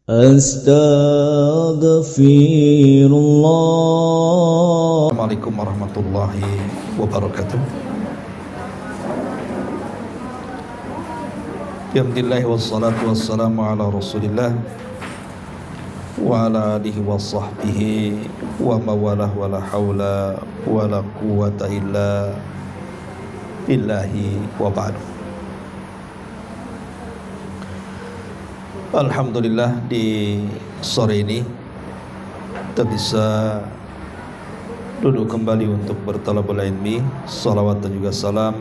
Astaghfirullah. Assalamualaikum warahmatullahi wabarakatuh. Alhamdulillah wassalatu wassalamu ala Rasulillah wa ala alihi wa sahbihi wa mawalah wa la hawla wa la quwata illa billahi wa ba'du. Alhamdulillah di sore ini kita bisa duduk kembali untuk bertalabul ilmi. Salawat dan juga salam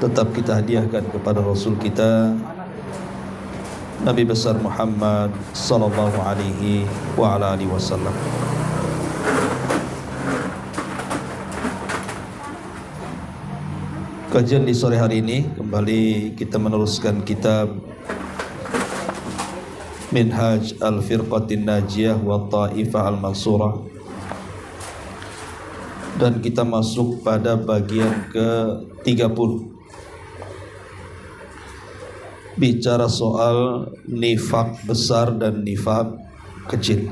tetap kita hadiahkan kepada Rasul kita Nabi besar Muhammad sallallahu alaihi wa ala alihi wasallam. Kajian di sore hari ini kembali kita meneruskan kitab Minhaj al-Firqatin Najiyah wa Ta'ifah al-Mansurah, dan kita masuk pada bagian ke-30, bicara soal nifak besar dan nifak kecil.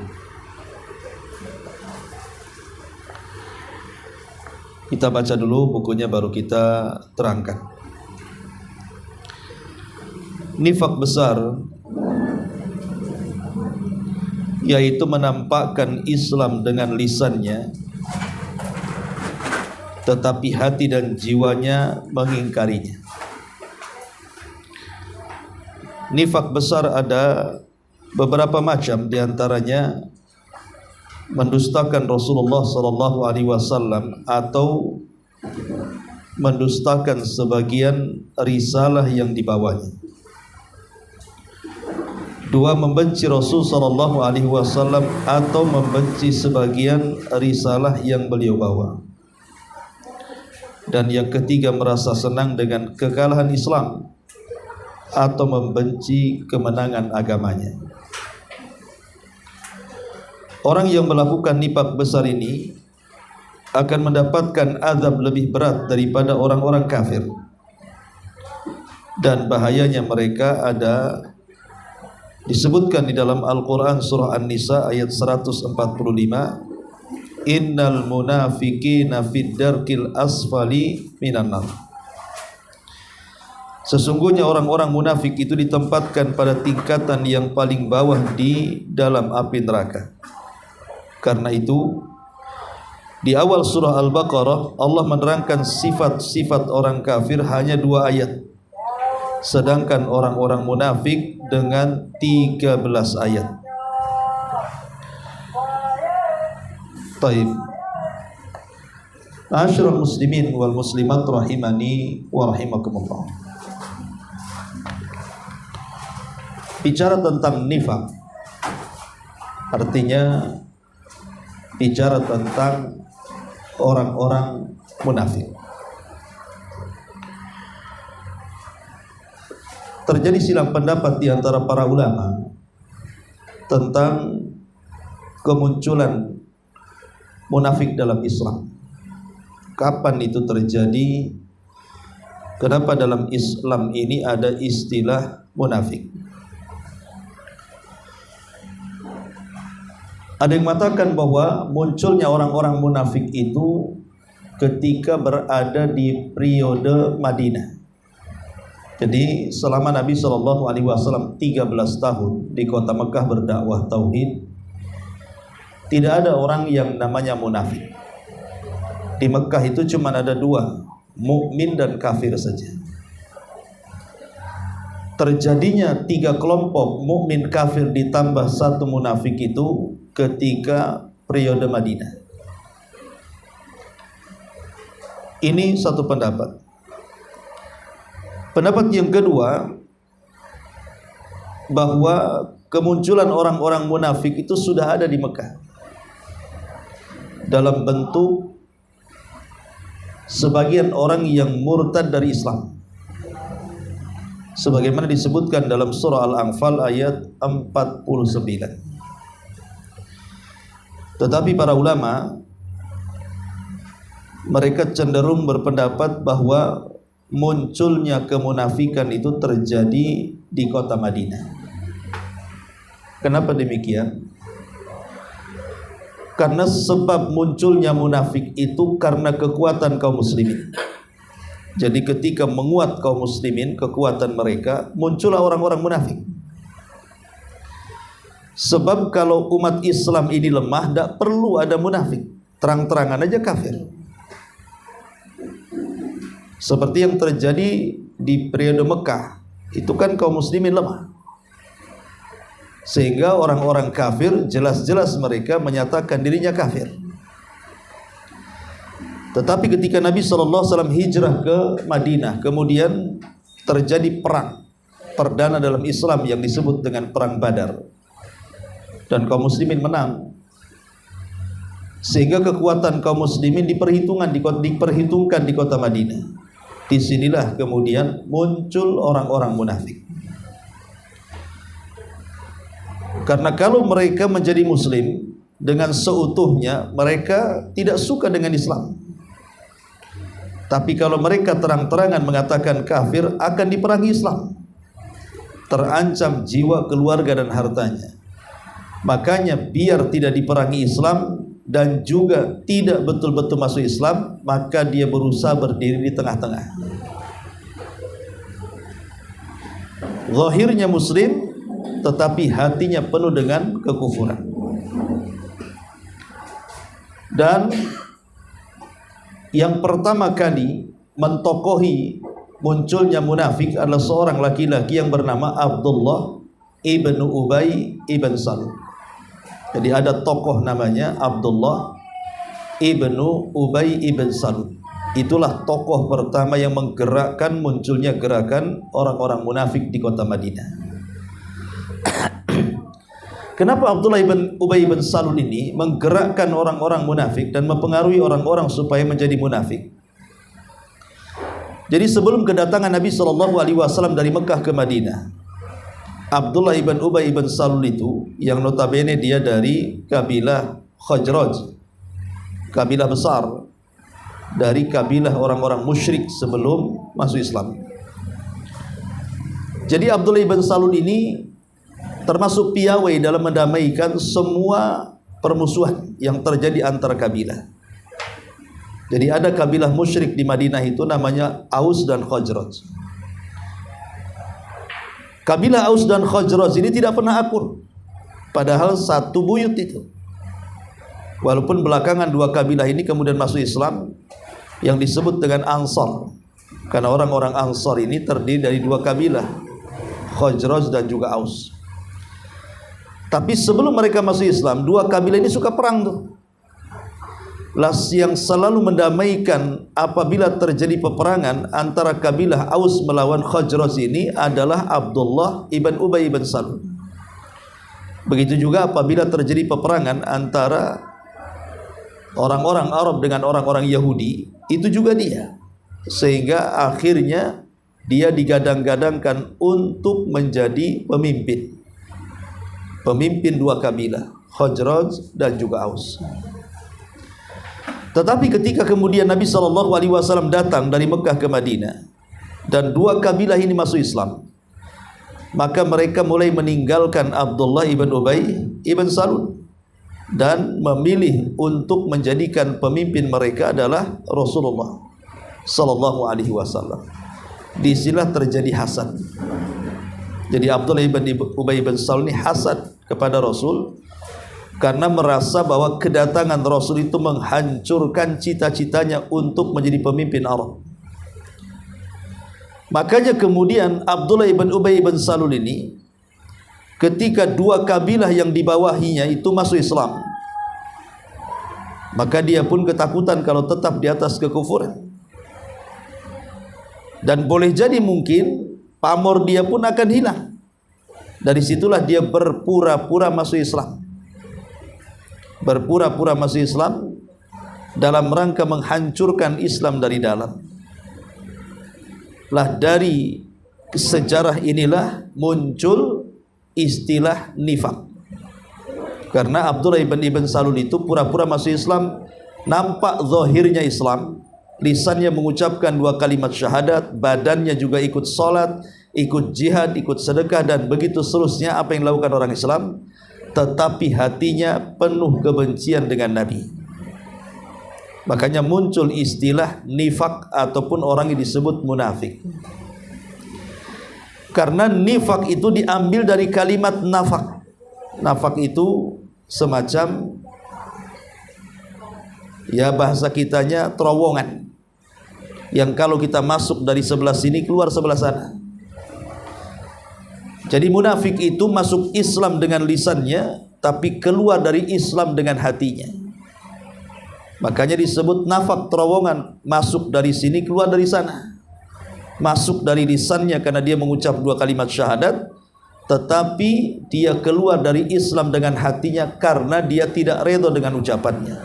Kita baca dulu bukunya baru kita terangkan. Nifak besar yaitu menampakkan Islam dengan lisannya, tetapi hati dan jiwanya mengingkarinya. Nifak besar ada beberapa macam, diantaranya mendustakan Rasulullah sallallahu alaihi wasallam atau mendustakan sebagian risalah yang dibawanya. Dua, membenci Rasul sallallahu alaihi wasallam atau membenci sebagian risalah yang beliau bawa. Dan yang ketiga, merasa senang dengan kekalahan Islam atau membenci kemenangan agamanya. Orang yang melakukan nifak besar ini akan mendapatkan azab lebih berat daripada orang-orang kafir. Dan bahayanya mereka ada disebutkan di dalam Al-Quran surah An-Nisa ayat 145, innal munafiqina fid darkil asfali minan nar. Sesungguhnya orang-orang munafik itu ditempatkan pada tingkatan yang paling bawah di dalam api neraka. Karena itu di awal surah Al-Baqarah Allah menerangkan sifat-sifat orang kafir hanya 2 ayat, sedangkan orang-orang munafik dengan 13 ayat. Taib. Ma'asyiral muslimin wal muslimat rahimani wa rahimakumullah. Bicara tentang nifak artinya bicara tentang orang-orang munafik. Terjadi silang pendapat di antara para ulama tentang kemunculan munafik dalam Islam. Kapan itu terjadi? Kenapa dalam Islam ini ada istilah munafik? Ada yang mengatakan bahwa munculnya orang-orang munafik itu ketika berada di periode Madinah. Jadi selama Nabi SAW 13 tahun di kota Mekah berdakwah tauhid, tidak ada orang yang namanya munafik. Di Mekah itu cuma ada 2, mukmin dan kafir saja. Terjadinya 3 kelompok mukmin kafir ditambah 1 munafik itu ketika periode Madinah. Ini satu pendapat. Pendapat yang kedua, bahwa kemunculan orang-orang munafik itu sudah ada di Mekah dalam bentuk sebagian orang yang murtad dari Islam, sebagaimana disebutkan dalam surah Al-Anfal ayat 49. Tetapi para ulama mereka cenderung berpendapat bahwa munculnya kemunafikan itu terjadi di kota Madinah. Kenapa demikian? Karena sebab munculnya munafik itu karena kekuatan kaum muslimin. Jadi ketika menguat kaum muslimin, kekuatan mereka, muncullah orang-orang munafik. Sebab kalau umat Islam ini lemah, tidak perlu ada munafik, terang-terangan aja kafir. Seperti yang terjadi di periode Mekah, itu kan kaum muslimin lemah, sehingga orang-orang kafir jelas-jelas mereka menyatakan dirinya kafir. Tetapi ketika Nabi SAW hijrah ke Madinah, kemudian terjadi perang perdana dalam Islam yang disebut dengan Perang Badar, dan kaum muslimin menang, sehingga kekuatan kaum muslimin diperhitungkan di kota Madinah. Disinilah kemudian muncul orang-orang munafik. Karena kalau mereka menjadi muslim dengan seutuhnya, mereka tidak suka dengan Islam. Tapi kalau mereka terang-terangan mengatakan kafir, akan diperangi Islam, terancam jiwa, keluarga dan hartanya. Makanya biar tidak diperangi Islam dan juga tidak betul-betul masuk Islam, maka dia berusaha berdiri di tengah-tengah. Zahirnya muslim, tetapi hatinya penuh dengan kekufuran. Dan yang pertama kali mentokohi munculnya munafik adalah seorang laki-laki yang bernama Abdullah ibn Ubay ibn Salul. Jadi ada tokoh namanya Abdullah ibn Ubay ibn Salul. Itulah tokoh pertama yang menggerakkan munculnya gerakan orang-orang munafik di kota Madinah. Kenapa Abdullah ibn Ubay ibn Salul ini menggerakkan orang-orang munafik dan mempengaruhi orang-orang supaya menjadi munafik? Jadi sebelum kedatangan Nabi SAW dari Mekah ke Madinah, Abdullah ibn Ubay ibn Salul itu, yang notabene dia dari kabilah Khazraj, kabilah besar dari kabilah orang-orang musyrik sebelum masuk Islam. Jadi Abdullah ibn Salul ini termasuk piawai dalam mendamaikan semua permusuhan yang terjadi antara kabilah. Jadi ada kabilah musyrik di Madinah itu namanya Aus dan Khazraj. Kabilah Aus dan Khazraj ini tidak pernah akur, padahal satu buyut itu. Walaupun belakangan dua kabilah ini kemudian masuk Islam, yang disebut dengan Ansar, karena orang-orang Ansar ini terdiri dari dua kabilah, Khazraj dan juga Aus. Tapi sebelum mereka masuk Islam, dua kabilah ini suka perang tuh. Las yang selalu mendamaikan apabila terjadi peperangan antara kabilah Aus melawan Khazraj ini adalah Abdullah ibn Ubay ibn Salul. Begitu juga apabila terjadi peperangan antara orang-orang Arab dengan orang-orang Yahudi, itu juga dia. Sehingga akhirnya dia digadang-gadangkan untuk menjadi pemimpin dua kabilah, Khazraj dan juga Aus. Tetapi ketika kemudian Nabi SAW datang dari Mekah ke Madinah dan dua kabilah ini masuk Islam, maka mereka mulai meninggalkan Abdullah ibn Ubay ibn Salul dan memilih untuk menjadikan pemimpin mereka adalah Rasulullah SAW. Di sinilah terjadi hasad. Jadi Abdullah ibn Ubay ibn Salul ini hasad kepada Rasul karena merasa bahwa kedatangan Rasul itu menghancurkan cita-citanya untuk menjadi pemimpin Arab. Makanya kemudian Abdullah ibn Ubay ibn Salul ini, ketika dua kabilah yang dibawahinya itu masuk Islam, maka dia pun ketakutan kalau tetap di atas kekufuran. Dan boleh jadi mungkin pamor dia pun akan hilang. Dari situlah dia berpura-pura masuk Islam. Berpura-pura masuk Islam dalam rangka menghancurkan Islam dari dalam. Lah dari sejarah inilah muncul istilah nifaq. Karena Abdullah ibn Salul itu pura-pura masuk Islam, nampak zahirnya Islam, lisannya mengucapkan dua kalimat syahadat, badannya juga ikut salat, ikut jihad, ikut sedekah dan begitu seterusnya apa yang dilakukan orang Islam, tetapi hatinya penuh kebencian dengan Nabi. Makanya muncul istilah nifak ataupun orang yang disebut munafik. Karena nifak itu diambil dari kalimat nafak. Nafak itu semacam, ya bahasa kitanya, terowongan yang kalau kita masuk dari sebelah sini keluar sebelah sana. Jadi munafik itu masuk Islam dengan lisannya, tapi keluar dari Islam dengan hatinya. Makanya disebut nafak, terowongan, masuk dari sini keluar dari sana. Masuk dari lisannya karena dia mengucap 2 kalimat syahadat, tetapi dia keluar dari Islam dengan hatinya karena dia tidak redha dengan ucapannya.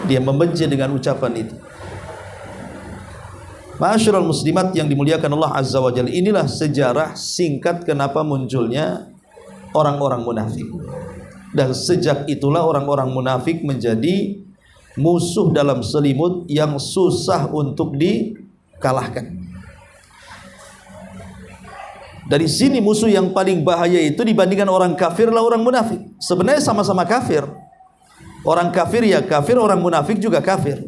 Dia membenci dengan ucapan itu. Ma'asyiral muslimat yang dimuliakan Allah Azza wa Jalla, inilah sejarah singkat kenapa munculnya orang-orang munafik. Dan sejak itulah orang-orang munafik menjadi musuh dalam selimut yang susah untuk dikalahkan. Dari sini musuh yang paling bahaya itu dibandingkan orang kafir adalah orang munafik. Sebenarnya sama-sama kafir. Orang kafir ya kafir, orang munafik juga kafir.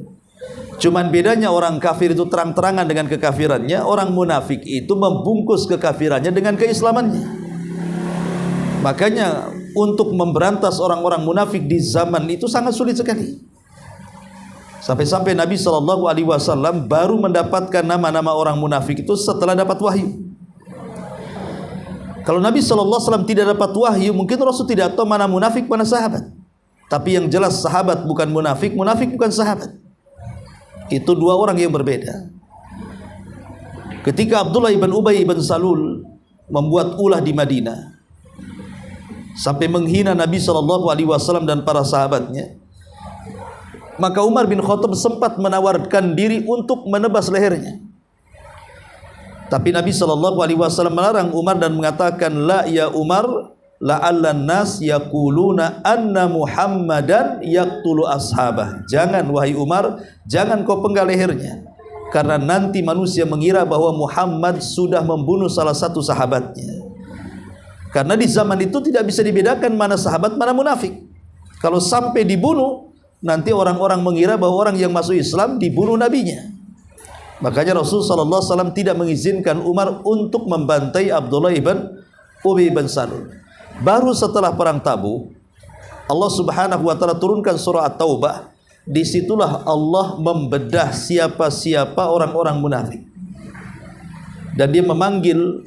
Cuman bedanya orang kafir itu terang-terangan dengan kekafirannya, orang munafik itu membungkus kekafirannya dengan keislamannya. Makanya untuk memberantas orang-orang munafik di zaman itu sangat sulit sekali. Sampai-sampai Nabi SAW baru mendapatkan nama-nama orang munafik itu setelah dapat wahyu. Kalau Nabi SAW tidak dapat wahyu, mungkin Rasul tidak tahu mana munafik, mana sahabat. Tapi yang jelas sahabat bukan munafik, munafik bukan sahabat. Itu 2 orang yang berbeda. Ketika Abdullah ibn Ubay ibn Salul membuat ulah di Madinah sampai menghina Nabi SAW dan para sahabatnya, maka Umar bin Khattab sempat menawarkan diri untuk menebas lehernya. Tapi Nabi SAW melarang Umar dan mengatakan, la ya Umar, la'allan nas yaquluna anna Muhammadan yaqtulu ashabah. Jangan wahai Umar, jangan kau penggal lehernya, karena nanti manusia mengira bahwa Muhammad sudah membunuh salah satu sahabatnya. Karena di zaman itu tidak bisa dibedakan mana sahabat mana munafik. Kalau sampai dibunuh, nanti orang-orang mengira bahwa orang yang masuk Islam dibunuh nabinya. Makanya Rasulullah SAW tidak mengizinkan Umar untuk membantai Abdullah ibn Ubay ibn Salul. Baru setelah perang Tabuk, Allah Subhanahu wa taala turunkan surah At-Taubah. Disitulah Allah membedah siapa-siapa orang-orang munafik. Dan dia memanggil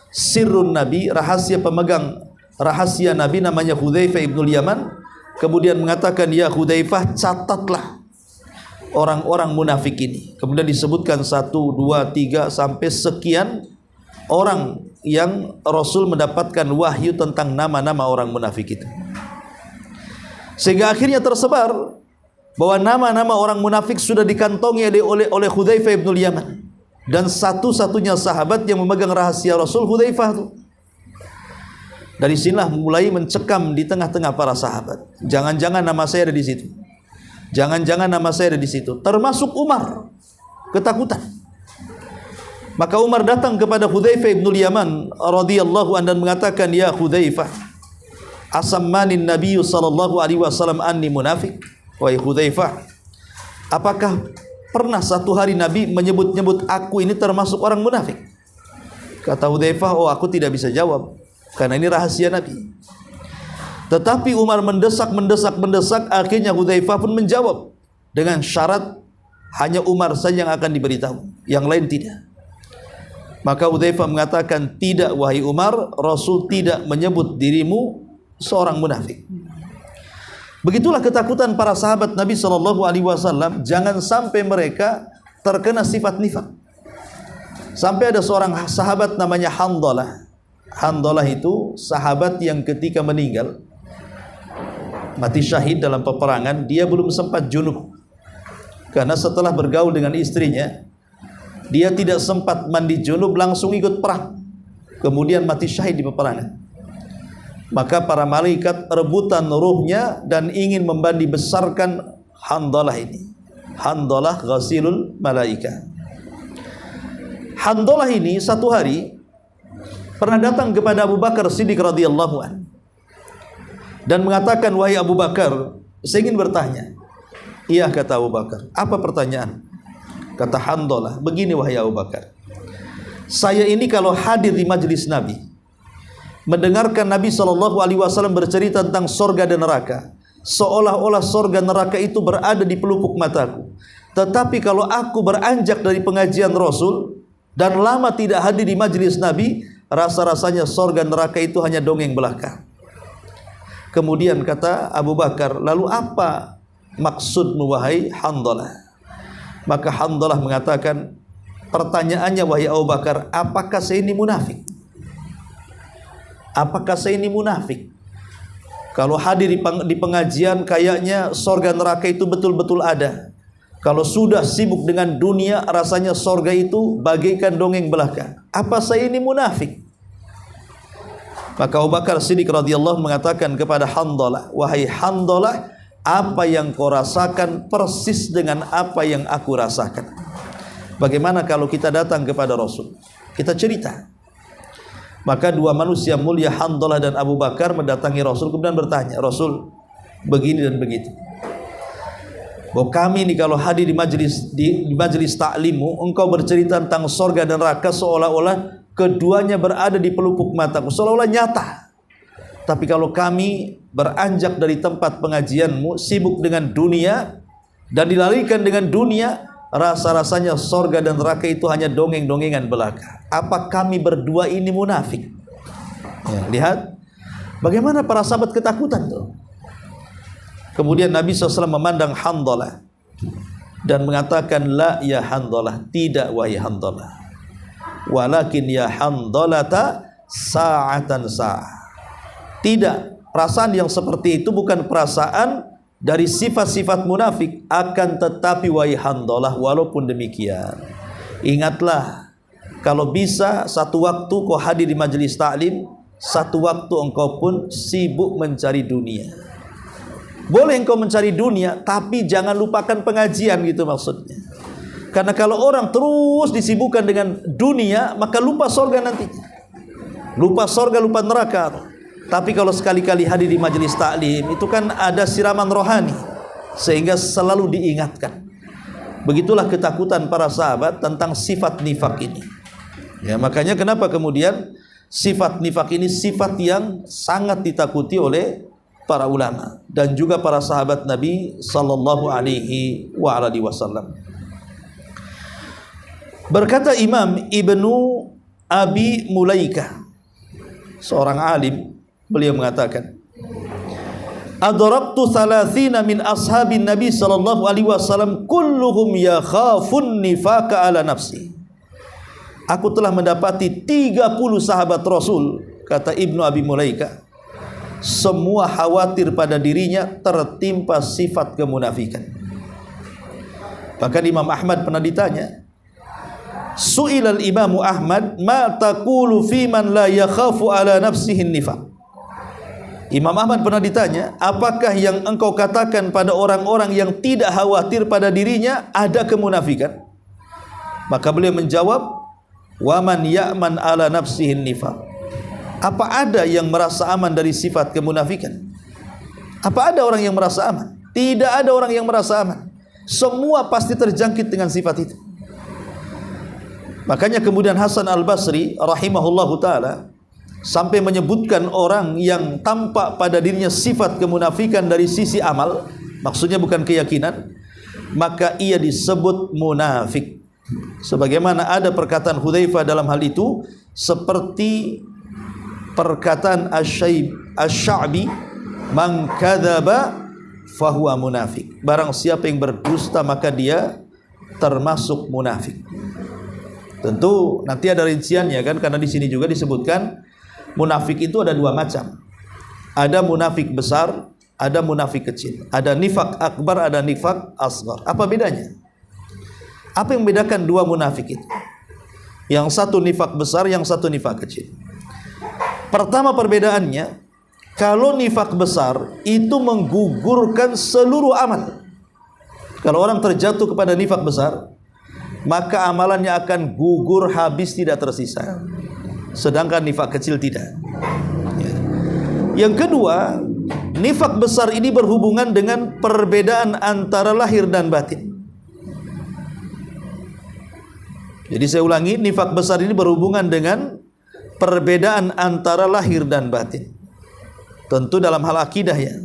sirrun Nabi, rahasia pemegang rahasia Nabi, namanya Hudzaifah ibnul Yaman. Kemudian mengatakan, ya Hudzaifah, catatlah orang-orang munafik ini. Kemudian disebutkan 1, 2, 3 sampai sekian orang yang Rasul mendapatkan wahyu tentang nama-nama orang munafik itu. Sehingga akhirnya tersebar bahwa nama-nama orang munafik sudah dikantongi oleh Hudzaifah ibnul Yaman. Dan satu-satunya sahabat yang memegang rahasia Rasul, Hudzaifah itu. Dari sinilah mulai mencekam di tengah-tengah para sahabat. Jangan-jangan nama saya ada di situ. Jangan-jangan nama saya ada di situ. Termasuk Umar, ketakutan. Maka Umar datang kepada Hudzaifah ibnul Yaman radhiyallahu anhu dan mengatakan, ya Hudzaifah, asammanin Nabi sallallahu alaihi wasallam anni munafik. Wahai Hudzaifah, apakah pernah satu hari Nabi menyebut-nyebut aku ini termasuk orang munafik? Kata Hudzaifah, oh aku tidak bisa jawab karena ini rahasia Nabi. Tetapi Umar mendesak, akhirnya Hudzaifah pun menjawab dengan syarat hanya Umar saja yang akan diberitahu, yang lain tidak. Maka Hudzaifah mengatakan, tidak wahai Umar, Rasul tidak menyebut dirimu seorang munafik. Begitulah ketakutan para sahabat Nabi SAW, jangan sampai mereka terkena sifat nifak. Sampai ada seorang sahabat namanya Handalah. Handalah itu sahabat yang ketika meninggal, mati syahid dalam peperangan, dia belum sempat junub. Karena setelah bergaul dengan istrinya, dia tidak sempat mandi junub, langsung ikut perang. Kemudian mati syahid di peperangan. Maka para malaikat rebutan ruhnya dan ingin membandi besarkan Handalah ini. Handalah ghasilul malaika. Handalah ini satu hari pernah datang kepada Abu Bakar Siddiq radhiyallahu anhu dan mengatakan, wahai Abu Bakar, saya ingin bertanya. Iya, kata Abu Bakar. Apa pertanyaan? Kata Handalah, begini wahai Abu Bakar, saya ini kalau hadir di majelis Nabi, mendengarkan Nabi SAW bercerita tentang sorga dan neraka, seolah-olah sorga neraka itu berada di pelupuk mataku. Tetapi kalau aku beranjak dari pengajian Rasul dan lama tidak hadir di majelis Nabi, rasa-rasanya sorga neraka itu hanya dongeng belaka. Kemudian kata Abu Bakar, lalu apa maksudmu wahai Handalah? Maka Handalah mengatakan, pertanyaannya wahai Abu Bakar, apakah saya ini munafik? Apakah saya ini munafik? Kalau hadir di pengajian kayaknya sorga neraka itu betul-betul ada. Kalau sudah sibuk dengan dunia, rasanya sorga itu bagaikan dongeng belaka. Apa saya ini munafik? Maka Abu Bakar Siddiq radhiyallahu mengatakan kepada Handalah, wahai Handalah, apa yang kau rasakan persis dengan apa yang aku rasakan. Bagaimana kalau kita datang kepada Rasul, kita cerita? Maka dua manusia mulia, Handalah dan Abu Bakar, mendatangi Rasul kemudian bertanya, Rasul, begini dan begitu. Bahwa kami ini kalau hadir di majelis taklimmu, engkau bercerita tentang sorga dan neraka seolah-olah keduanya berada di pelupuk mataku, seolah-olah nyata. Tapi kalau kami beranjak dari tempat pengajianmu, sibuk dengan dunia dan dilarikan dengan dunia, rasa-rasanya sorga dan neraka itu hanya dongeng-dongengan belaka. Apa kami berdua ini munafik? Ya, lihat bagaimana para sahabat ketakutan tuh. Kemudian Nabi SAW memandang Handalah dan mengatakan, la ya Handalah, tidak wahai Handalah, walakin ya Handalata sa'atan sa'ah. Tidak, perasaan yang seperti itu bukan perasaan dari sifat-sifat munafik. Akan tetapi wahai Handalah, walaupun demikian, ingatlah, kalau bisa satu waktu kau hadir di majelis taklim, satu waktu engkau pun sibuk mencari dunia. Boleh engkau mencari dunia, tapi jangan lupakan pengajian, gitu maksudnya. Karena kalau orang terus disibukkan dengan dunia, maka lupa sorga nantinya. Lupa sorga, lupa neraka. Tapi kalau sekali-kali hadir di majelis taklim, itu kan ada siraman rohani, sehingga selalu diingatkan. Begitulah ketakutan para sahabat tentang sifat nifak ini. Ya, makanya kenapa kemudian sifat nifak ini sifat yang sangat ditakuti oleh para ulama dan juga para sahabat Nabi sallallahu alaihi wasallam. Berkata Imam Ibnu Abi Mulaikah, seorang alim, beliau mengatakan, adrabtu 30 min ashabin Nabi sallallahu alaihi wasallam kulluhum yakhafun nifaqa ala nafsi. Aku telah mendapati 30 sahabat Rasul, kata Ibnu Abi Mulaikah, semua khawatir pada dirinya tertimpa sifat kemunafikan. Bahkan Imam Ahmad pernah ditanya, su'ilal Imamu Ahmad, ma taqulu fi man la yakhafu ala nafsihi nifaq. Imam Ahmad pernah ditanya, apakah yang engkau katakan pada orang-orang yang tidak khawatir pada dirinya ada kemunafikan? Maka beliau menjawab, wa man ya'man ala nafsihi nifaq. Apa ada yang merasa aman dari sifat kemunafikan? Apa ada orang yang merasa aman? Tidak ada orang yang merasa aman. Semua pasti terjangkit dengan sifat itu. Makanya kemudian Hasan Al-Basri rahimahullahu ta'ala sampai menyebutkan orang yang tampak pada dirinya sifat kemunafikan dari sisi amal, maksudnya bukan keyakinan, maka ia disebut munafik. Sebagaimana ada perkataan Hudzaifah dalam hal itu, seperti perkataan Asy-Sya'bi, man kadzaba fahuwa munafik. Barang siapa yang berdusta maka dia termasuk munafik. Tentu nanti ada rinciannya kan, karena di sini juga disebutkan munafik itu ada dua macam. Ada munafik besar, ada munafik kecil. Ada nifak akbar, ada nifak asghar. Apa bedanya? Apa yang membedakan dua munafik itu? Yang satu nifak besar, yang satu nifak kecil. Pertama perbedaannya, kalau nifak besar itu menggugurkan seluruh amal. Kalau orang terjatuh kepada nifak besar, maka amalannya akan gugur habis, tidak tersisa. sedangkan nifak kecil tidak. Ya. Yang kedua, nifak besar ini berhubungan dengan perbedaan antara lahir dan batin. Jadi saya ulangi, nifak besar ini berhubungan dengan perbedaan antara lahir dan batin. Tentu dalam hal akidah ya.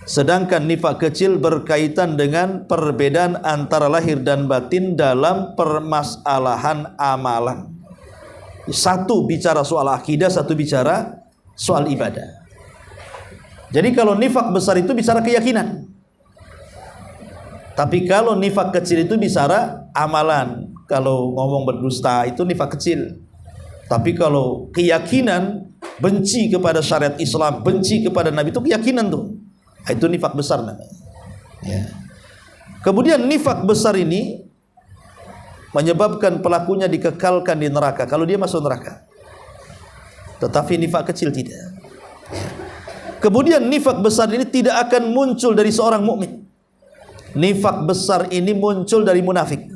Sedangkan nifak kecil berkaitan dengan perbedaan antara lahir dan batin dalam permasalahan amalan. Satu bicara soal akidah, satu bicara soal ibadah. Jadi kalau nifak besar itu bicara keyakinan. Tapi kalau nifak kecil itu bicara amalan. Kalau ngomong berdusta itu nifak kecil. Tapi kalau keyakinan, benci kepada syariat Islam, benci kepada Nabi, itu keyakinan tuh. Itu nifak besar namanya. Ya. Kemudian nifak besar ini menyebabkan pelakunya dikekalkan di neraka kalau dia masuk neraka. Tetapi nifak kecil tidak. Ya. Kemudian nifak besar ini tidak akan muncul dari seorang mukmin. Nifak besar ini muncul dari munafik.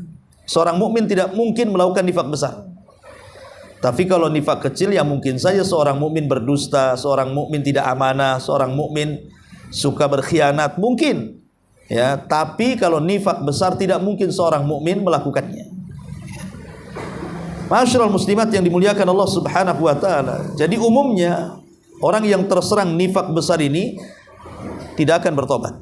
Seorang mukmin tidak mungkin melakukan nifak besar. Tapi kalau nifak kecil ya mungkin saja seorang mukmin berdusta, seorang mukmin tidak amanah, seorang mukmin suka berkhianat, mungkin ya. Tapi kalau nifak besar tidak mungkin seorang mukmin melakukannya. Ma'asyiral muslimat yang dimuliakan Allah Subhanahu wa taala. Jadi umumnya orang yang terserang nifak besar ini tidak akan bertobat.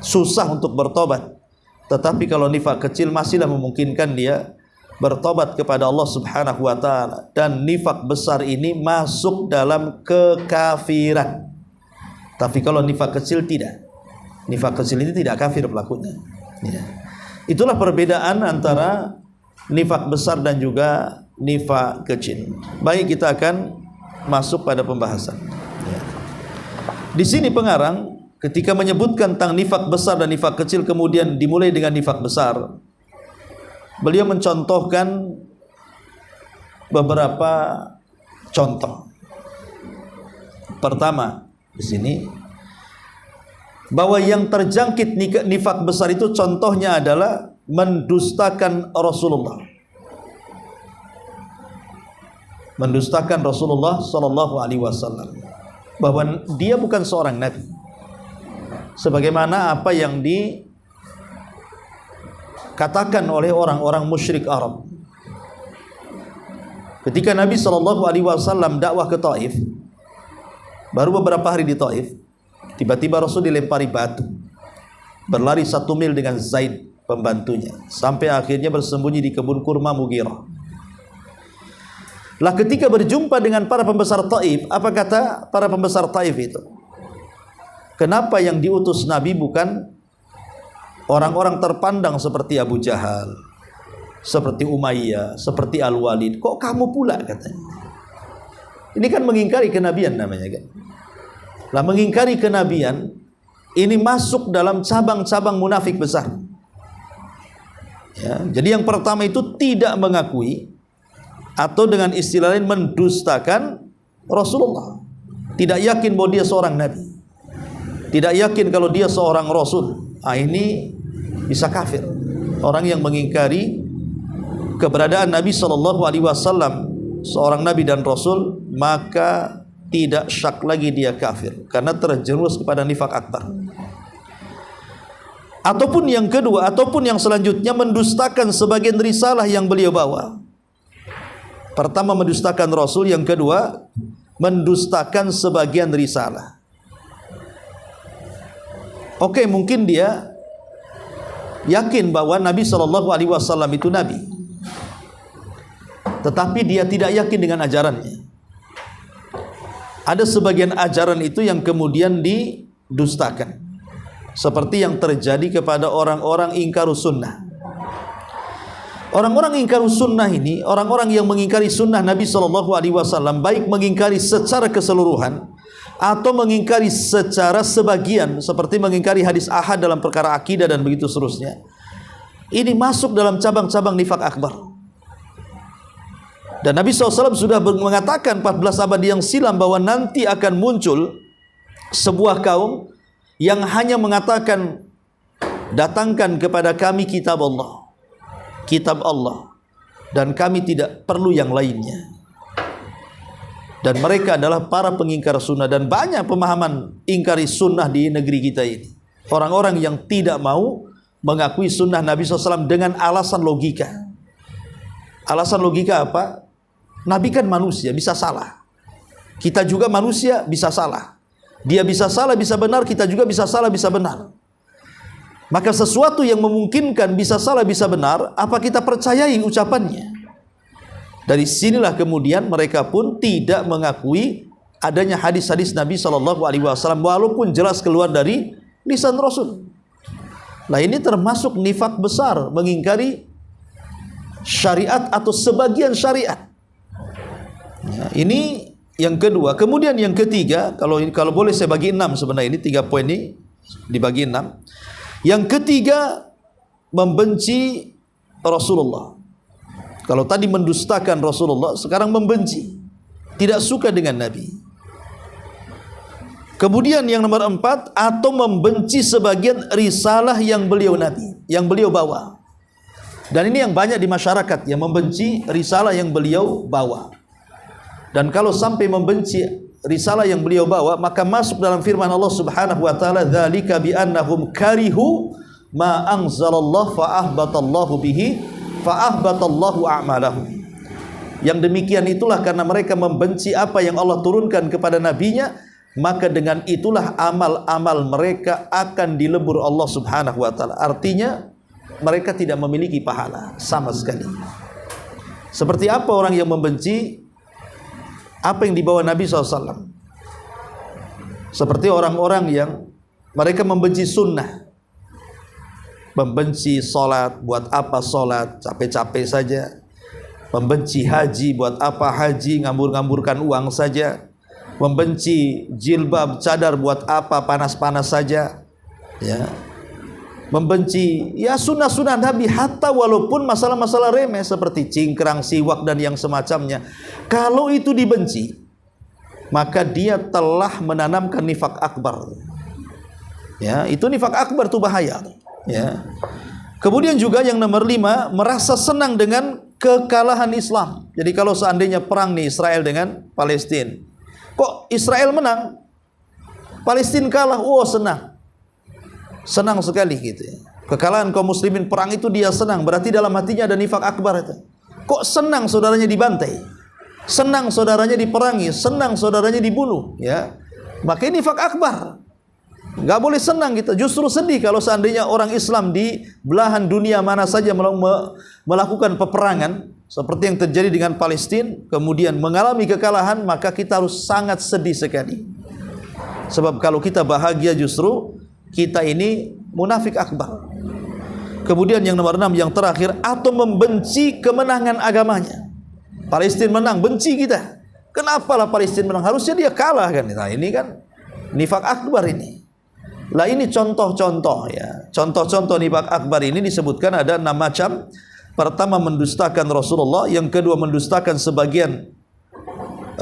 Susah untuk bertobat. Tetapi kalau nifak kecil masihlah memungkinkan dia bertobat kepada Allah Subhanahu wa taala. Dan nifak besar ini masuk dalam kekafiran. Tapi kalau nifak kecil tidak. Nifak kecil ini tidak kafir pelakunya. Ya. Itulah perbedaan antara nifak besar dan juga nifak kecil. Baik, kita akan masuk pada pembahasan. Ya. Di sini pengarang ketika menyebutkan tentang nifak besar dan nifak kecil, kemudian dimulai dengan nifak besar. Beliau mencontohkan beberapa contoh. Pertama, di sini bahwa yang terjangkit nifak besar itu contohnya adalah mendustakan Rasulullah. Mendustakan Rasulullah sallallahu alaihi wasallam. Bahwa dia bukan seorang nabi. Sebagaimana apa yang dikatakan oleh orang-orang musyrik Arab. Ketika Nabi sallallahu alaihi wasallam dakwah ke Taif, baru beberapa hari di Taif, tiba-tiba Rasul dilempari batu. Berlari 1 mil dengan Zaid pembantunya, sampai akhirnya bersembunyi di kebun kurma Mughirah. Lah ketika berjumpa dengan para pembesar Taif, apa kata para pembesar Taif itu? Kenapa yang diutus Nabi bukan orang-orang terpandang seperti Abu Jahal, seperti Umayyah, seperti Al-Walid? Kok kamu pula, katanya. Ini kan mengingkari kenabian namanya kan. Lah mengingkari kenabian ini masuk dalam cabang-cabang munafik besar. Ya, jadi yang pertama itu tidak mengakui, atau dengan istilah lain mendustakan Rasulullah. Tidak yakin bahwa dia seorang nabi. Tidak yakin kalau dia seorang rasul. Ini bisa kafir. Orang yang mengingkari keberadaan Nabi sallallahu alaihi wasallam seorang nabi dan rasul, maka tidak syak lagi dia kafir karena terjerumus kepada nifak akbar. Ataupun yang kedua, ataupun yang selanjutnya, mendustakan sebagian risalah yang beliau bawa. Pertama mendustakan Rasul, yang kedua mendustakan sebagian risalah. Oke, mungkin dia yakin bahwa Nabi SAW itu Nabi, tetapi dia tidak yakin dengan ajarannya. Ada sebagian ajaran itu yang kemudian didustakan, seperti yang terjadi kepada orang-orang ingkarus sunnah. Orang-orang ingkarus sunnah ini, orang-orang yang mengingkari sunnah Nabi SAW, baik mengingkari secara keseluruhan atau mengingkari secara sebagian, seperti mengingkari hadis ahad dalam perkara akidah dan begitu seterusnya. Ini masuk dalam cabang-cabang nifak akbar. Dan Nabi SAW sudah mengatakan 14 abad yang silam bahwa nanti akan muncul sebuah kaum yang hanya mengatakan, datangkan kepada kami kitab Allah, dan kami tidak perlu yang lainnya. dan mereka adalah para pengingkar sunnah. Dan banyak pemahaman ingkari sunnah di negeri kita ini. Orang-orang yang tidak mau mengakui sunnah Nabi SAW dengan alasan logika. Alasan logika apa? Nabi kan manusia, bisa salah. Kita juga manusia, bisa salah. Dia bisa salah, bisa benar. Kita juga bisa salah, bisa benar. Maka sesuatu yang memungkinkan bisa salah, bisa benar, apa kita percayai ucapannya? Dari sinilah kemudian mereka pun tidak mengakui adanya hadis-hadis Nabi SAW, walaupun jelas keluar dari lisan Rasul. Nah, ini termasuk nifak besar, mengingkari syariat atau sebagian syariat. Ya, ini yang kedua. Kemudian yang ketiga, kalau boleh saya bagi 6 sebenarnya, ini 3 poin ini dibagi 6. Yang ketiga, membenci Rasulullah. Kalau tadi mendustakan Rasulullah, sekarang membenci, tidak suka dengan Nabi. Kemudian yang nomor 4, atau membenci sebagian risalah yang beliau Nabi, yang beliau bawa. Dan ini yang banyak di masyarakat, yang membenci risalah yang beliau bawa. Dan kalau sampai membenci risalah yang beliau bawa, maka masuk dalam firman Allah Subhanahu wa taala, dzalika bi annahum karihu ma anzalallahu fa ahbatallahu bihi fa ahbatallahu a'malahum. Yang demikian itulah karena mereka membenci apa yang Allah turunkan kepada nabinya, maka dengan itulah amal-amal mereka akan dilebur Allah Subhanahu wa taala. Artinya mereka tidak memiliki pahala sama sekali. Seperti apa orang yang membenci apa yang dibawa Nabi SAW? Seperti orang-orang yang mereka membenci sunnah, membenci solat, buat apa solat, capek-capek saja. Membenci haji, buat apa haji, ngambur-ngamburkan uang saja. Membenci jilbab, cadar, buat apa panas-panas saja. Ya. Membenci ya sunnah-sunnah Nabi, hatta walaupun masalah-masalah remeh seperti cingkrang, siwak dan yang semacamnya. Kalau itu dibenci, maka dia telah menanamkan nifak akbar. Ya, itu nifak akbar, itu bahaya. Ya. Kemudian juga yang nomor 5, merasa senang dengan kekalahan Islam. Jadi kalau seandainya perang nih Israel dengan Palestina, kok Israel menang, Palestina kalah, oh senang. Senang sekali gitu ya. Kekalahan kaum muslimin perang itu dia senang, berarti dalam hatinya ada nifak akbar itu. Kok senang saudaranya dibantai, senang saudaranya diperangi, senang saudaranya dibunuh, ya. Maka ini nifak akbar. Enggak boleh senang kita, justru sedih kalau seandainya orang Islam di belahan dunia mana saja melakukan peperangan seperti yang terjadi dengan Palestina, kemudian mengalami kekalahan, maka kita harus sangat sedih sekali. Sebab kalau kita bahagia justru kita ini munafik akbar. Kemudian yang nomor 6, yang terakhir, atau membenci kemenangan agamanya. Palestina menang, benci kita. Kenapalah Palestina menang? Harusnya dia kalah kan. Nah, ini kan nifak akbar ini. Lah ini contoh-contoh ya. Contoh-contoh nifak akbar ini disebutkan ada 6 macam. Pertama, mendustakan Rasulullah. Yang kedua, mendustakan sebagian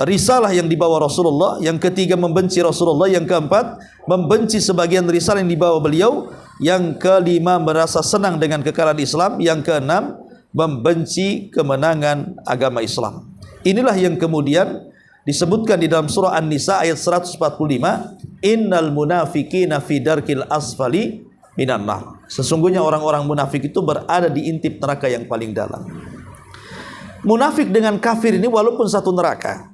risalah yang dibawa Rasulullah. Yang ketiga, membenci Rasulullah. Yang keempat, membenci sebagian risalah yang dibawa beliau. Yang kelima, merasa senang dengan kekalahan Islam. Yang keenam, membenci kemenangan agama Islam. Inilah yang kemudian disebutkan di dalam surah An-Nisa ayat 145, innal munafiqina fi darkil asfali minan nar. Sesungguhnya orang-orang munafik itu berada di intip neraka yang paling dalam. Munafik dengan kafir ini walaupun satu neraka.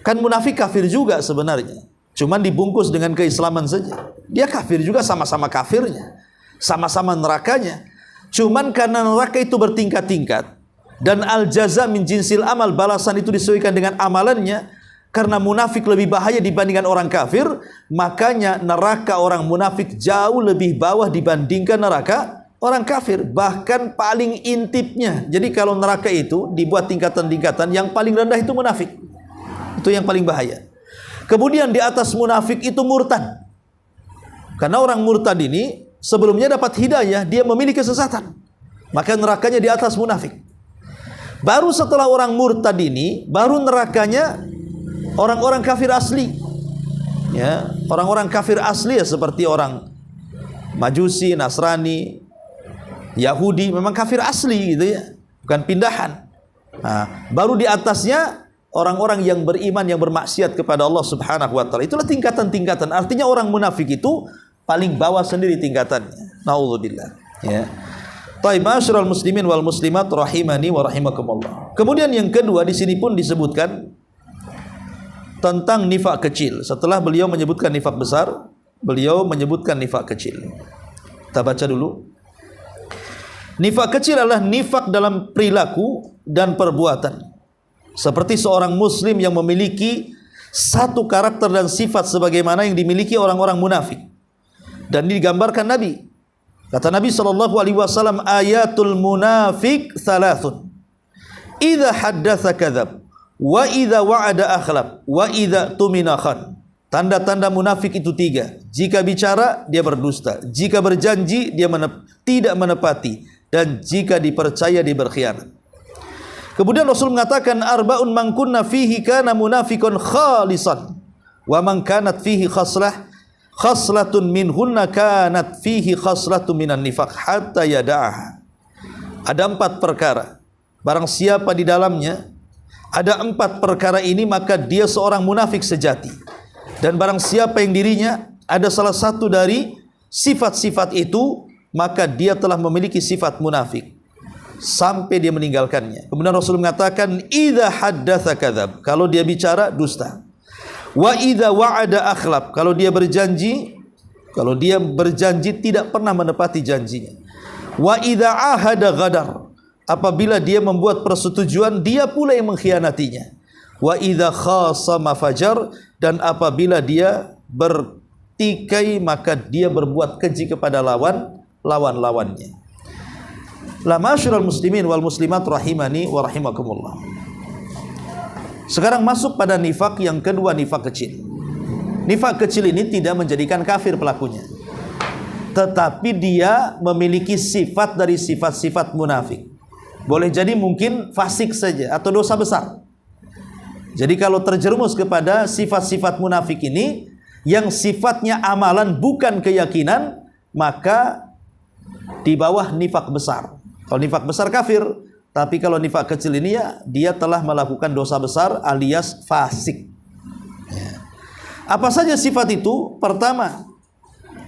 Kan munafik kafir juga sebenarnya, cuman dibungkus dengan keislaman saja. Dia kafir juga, sama-sama kafirnya, sama-sama nerakanya. Cuman karena neraka itu bertingkat-tingkat dan al-jaza min jinsil amal, balasan itu disesuaikan dengan amalannya. Karena munafik lebih bahaya dibandingkan orang kafir, makanya neraka orang munafik jauh lebih bawah dibandingkan neraka orang kafir, bahkan paling intipnya. Jadi kalau neraka itu dibuat tingkatan-tingkatan, yang paling rendah itu munafik. Itu yang paling bahaya. Kemudian di atas munafik itu murtad. Karena orang murtad ini sebelumnya dapat hidayah, dia memiliki kesesatan, maka nerakanya di atas munafik. Baru setelah orang murtad ini, baru nerakanya orang-orang kafir asli. Ya, orang-orang kafir asli ya, seperti orang Majusi, Nasrani, Yahudi, memang kafir asli gitu ya, bukan pindahan. Nah, baru di atasnya orang-orang yang beriman yang bermaksiat kepada Allah Subhanahu wa taala. Itulah tingkatan-tingkatan. Artinya orang munafik itu paling bawah sendiri tingkatannya. Nauzubillah. Ya. Taib ma'asyiral muslimin wal muslimat rahimani wa rahimakumullah. Kemudian yang kedua di sini pun disebutkan tentang nifak kecil. Setelah beliau menyebutkan nifak besar, beliau menyebutkan nifak kecil. Kita baca dulu. Nifak kecil adalah nifak dalam perilaku dan perbuatan. Seperti seorang muslim yang memiliki satu karakter dan sifat sebagaimana yang dimiliki orang-orang munafik. Dan digambarkan Nabi. Kata Nabi SAW, ayatul munafik thalathun. Idza haddatsa kadzab, wa idza wa'ada akhlaf, wa idza tumina khan. Tanda-tanda munafik itu 3. Jika bicara, dia berdusta. Jika berjanji, dia tidak menepati. Dan jika dipercaya, dia berkhianat. Kemudian Rasul mengatakan, arba'un man kunna fihi kana munafikun khalisan. Wa man kanat fihi khaslatun minhunna kanat fihi khaslatun minan nifaq hatta yada'aha. Ada 4 perkara. Barang siapa di dalamnya ada 4 perkara ini, maka dia seorang munafik sejati. Dan barang siapa yang dirinya ada salah satu dari sifat-sifat itu, maka dia telah memiliki sifat munafik sampai dia meninggalkannya. Kemudian Rasul mengatakan, idza haddatsa kadzab, kalau dia bicara dusta. Wa idza wa'ada akhlaf, kalau dia berjanji tidak pernah menepati janjinya. Wa idza ahada ghadar, apabila dia membuat persetujuan, dia pula yang mengkhianatinya. Wa idza khasama fajar, dan apabila dia bertikai, maka dia berbuat keji kepada lawan-lawannya. La ma'asyiral muslimin wal muslimat rahimani wa rahimakumullah. Sekarang masuk pada nifak yang kedua, nifak kecil. Nifak kecil ini tidak menjadikan kafir pelakunya, tetapi dia memiliki sifat dari sifat-sifat munafik. Boleh jadi mungkin fasik saja atau dosa besar. Jadi kalau terjerumus kepada sifat-sifat munafik ini yang sifatnya amalan bukan keyakinan, maka di bawah nifak besar. Kalau nifak besar kafir, tapi kalau nifak kecil ini ya dia telah melakukan dosa besar alias fasik. Ya. Apa saja sifat itu? Pertama,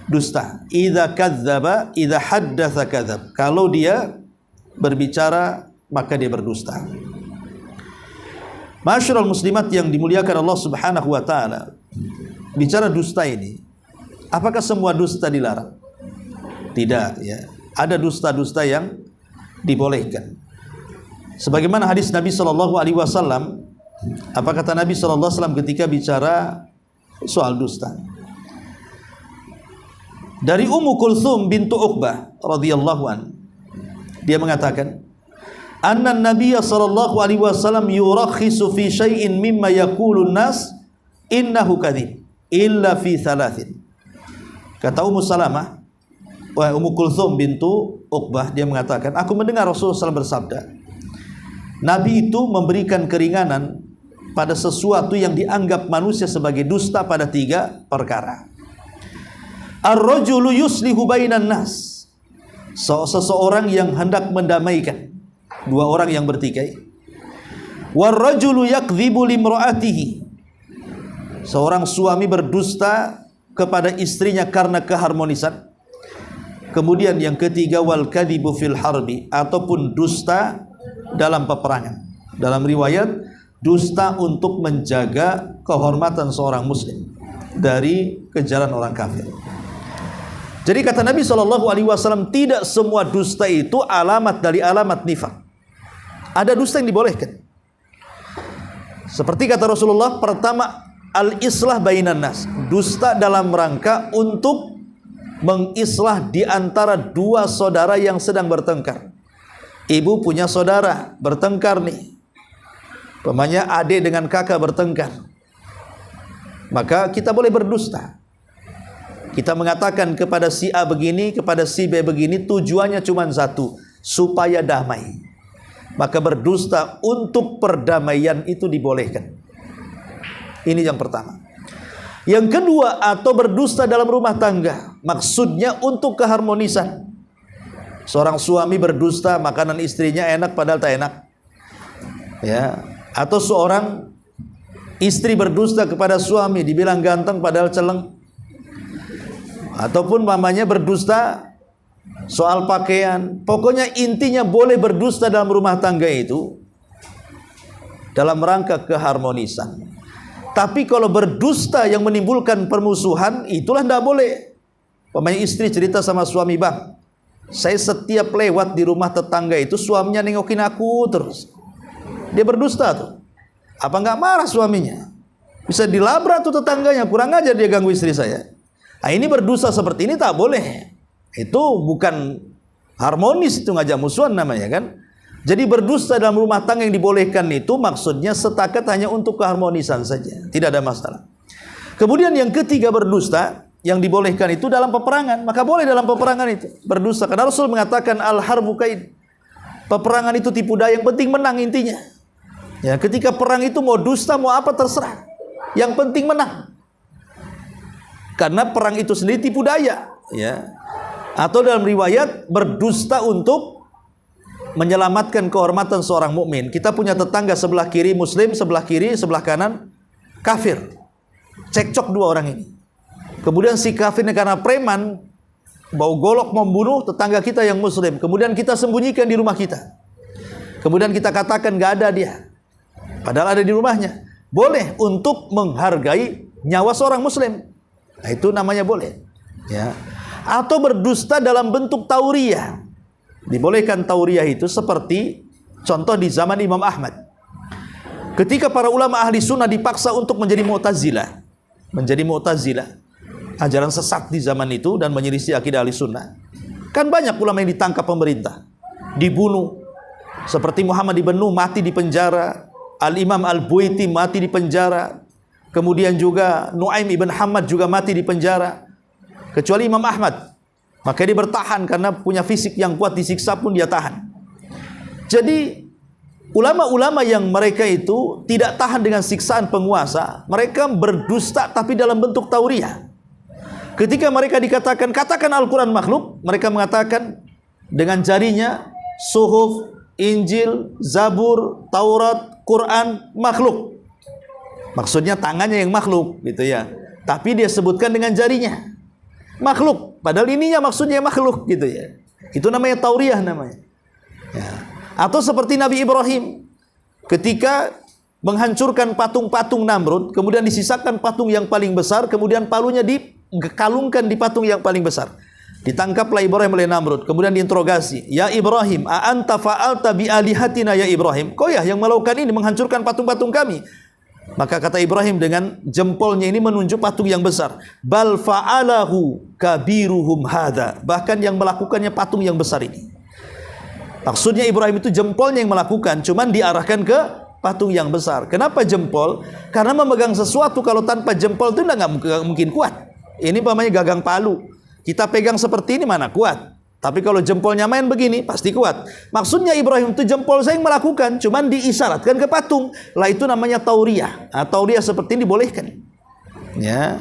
dusta. Idza kadzdzaba, idza haddatsa kadzab. Kalau dia berbicara, maka dia berdusta. Ma'asyiral muslimat yang dimuliakan Allah Subhanahu wa taala. Bicara dusta ini, apakah semua dusta dilarang? Tidak, ya. Ada dusta-dusta yang dibolehkan. Sebagaimana hadis Nabi SAW, apa kata Nabi SAW ketika bicara soal dusta? Dari Ummu Kulthum bintu Uqbah radhiyallahu an, dia mengatakan, anna Nabiy SAW yurakhisu fi syai'in mimma yaqulun nas innahu kadzib illa fi thalathin. Kata Ummu Salamah, Ummu Kulthum bintu Uqbah, dia mengatakan, aku mendengar Rasulullah SAW bersabda, Nabi itu memberikan keringanan pada sesuatu yang dianggap manusia sebagai dusta pada 3 perkara. Ar-rajulu yuslihu bainan nas, seseorang yang hendak mendamaikan 2 orang yang bertikai. War-rajulu yakdzibu limra'atihi, seorang suami berdusta kepada istrinya karena keharmonisan. Kemudian yang ketiga, wal kadzibu fil harbi, ataupun dusta dalam peperangan. Dalam riwayat, dusta untuk menjaga kehormatan seorang muslim dari kejaran orang kafir. Jadi kata Nabi SAW, tidak semua dusta itu alamat dari alamat nifak. Ada dusta yang dibolehkan. Seperti kata Rasulullah, pertama, al-islah bainan nas, dusta dalam rangka untuk mengislah di antara 2 saudara yang sedang bertengkar. Ibu punya saudara bertengkar nih, umpamanya adik dengan kakak bertengkar, maka kita boleh berdusta. Kita mengatakan kepada si A begini, kepada si B begini, tujuannya cuma satu, supaya damai. Maka berdusta untuk perdamaian itu dibolehkan. Ini yang pertama. Yang kedua, atau berdusta dalam rumah tangga, maksudnya untuk keharmonisan. Seorang suami berdusta, makanan istrinya enak padahal tak enak, ya. Atau seorang Istri berdusta kepada suami, dibilang ganteng padahal celeng. Ataupun mamanya berdusta soal pakaian. Pokoknya intinya boleh berdusta dalam rumah tangga itu dalam rangka keharmonisan. Tapi kalau berdusta yang menimbulkan permusuhan, itulah tidak boleh. Pemain istri cerita sama suami, bang, saya setiap lewat di rumah tetangga itu suaminya nengokin aku terus. Dia berdusta tuh. Apa nggak marah suaminya? Bisa dilabrak tuh tetangganya, kurang ajar dia ganggu istri saya. Nah, ini berdusta seperti ini tak boleh. Itu bukan harmonis, itu ngajak musuhan namanya kan. Jadi berdusta dalam rumah tangga yang dibolehkan itu maksudnya setakat hanya untuk keharmonisan saja, tidak ada masalah. Kemudian yang ketiga berdusta yang dibolehkan itu dalam peperangan, maka boleh dalam peperangan itu berdusta. Karena Rasul mengatakan al-harbu kaid. Peperangan itu tipu daya, yang penting menang intinya. Ya, ketika perang itu mau dusta mau apa terserah. Yang penting menang. Karena perang itu sendiri tipu daya, ya. Atau dalam riwayat berdusta untuk menyelamatkan kehormatan seorang mukmin. Kita punya tetangga sebelah kiri muslim, sebelah kiri, sebelah kanan kafir. Cekcok dua orang ini. Kemudian si kafirnya karena preman bau golok membunuh tetangga kita yang muslim. Kemudian kita sembunyikan di rumah kita. Kemudian kita katakan nggak ada dia, padahal ada di rumahnya. Boleh untuk menghargai nyawa seorang muslim. Nah, itu namanya boleh. Ya. Atau berdusta dalam bentuk tauriyah. Dibolehkan tauriyah itu seperti contoh di zaman Imam Ahmad. Ketika para ulama ahli sunnah dipaksa untuk menjadi Mu'tazilah. Menjadi Mu'tazilah. Ajaran sesat di zaman itu dan menyelisih akidah ahli sunnah. Kan banyak ulama yang ditangkap pemerintah. Dibunuh. Seperti Muhammad ibn Nuh mati di penjara. Al-Imam Al-Buaiti mati di penjara. Kemudian juga Nuaim ibn Hamad juga mati di penjara. Kecuali Imam Ahmad. Maka dia bertahan karena punya fisik yang kuat, disiksa pun dia tahan. Jadi ulama-ulama yang mereka itu tidak tahan dengan siksaan penguasa, mereka berdusta tapi dalam bentuk tauriyah. Ketika mereka dikatakan, katakan Al-Quran makhluk, mereka mengatakan dengan jarinya Suhuf, Injil, Zabur, Taurat, Quran makhluk. Maksudnya tangannya yang makhluk gitu ya. Tapi dia sebutkan dengan jarinya makhluk, padahal ininya maksudnya makhluk gitu ya. Itu namanya tauriyah namanya. Ya. Atau seperti Nabi Ibrahim ketika menghancurkan patung-patung Namrud, kemudian disisakan patung yang paling besar, kemudian palunya dikalungkan di patung yang paling besar. Ditangkaplah Ibrahim oleh Namrud, kemudian diinterogasi, ya Ibrahim, a anta fa'alta bi alihatina ya Ibrahim? Kau ya yang melakukan ini, menghancurkan patung-patung kami? Maka kata Ibrahim dengan jempolnya ini menunjuk patung yang besar. Bal fa'alahu kabiruhum hadha. Bahkan yang melakukannya patung yang besar ini. Maksudnya Ibrahim itu jempolnya yang melakukan, cuman diarahkan ke patung yang besar. Kenapa jempol? Karena memegang sesuatu kalau tanpa jempol itu nggak mungkin kuat. Ini namanya gagang palu. Kita pegang seperti ini mana kuat. Tapi kalau jempolnya main begini, pasti kuat. Maksudnya Ibrahim itu jempol saya yang melakukan, cuman diisyaratkan ke patung. Lah itu namanya tauriyah. Nah, tauriyah seperti ini dibolehkan. Ya,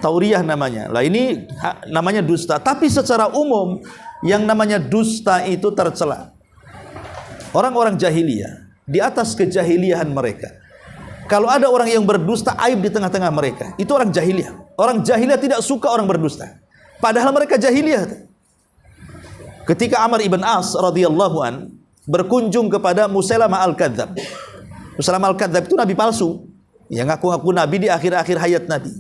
tauriyah namanya. Lah ini namanya dusta. Tapi secara umum, yang namanya dusta itu tercela. Orang-orang jahiliyah, di atas kejahiliahan mereka. Kalau ada orang yang berdusta, aib di tengah-tengah mereka. Itu orang jahiliyah. Orang jahiliyah tidak suka orang berdusta. Padahal mereka jahiliyah. Ketika Amr ibn As radhiyallahu an berkunjung kepada Musailamah al-Kadzab. Musailamah al-Kadzab itu nabi palsu yang ngaku-ngaku nabi di akhir-akhir hayat Nabi.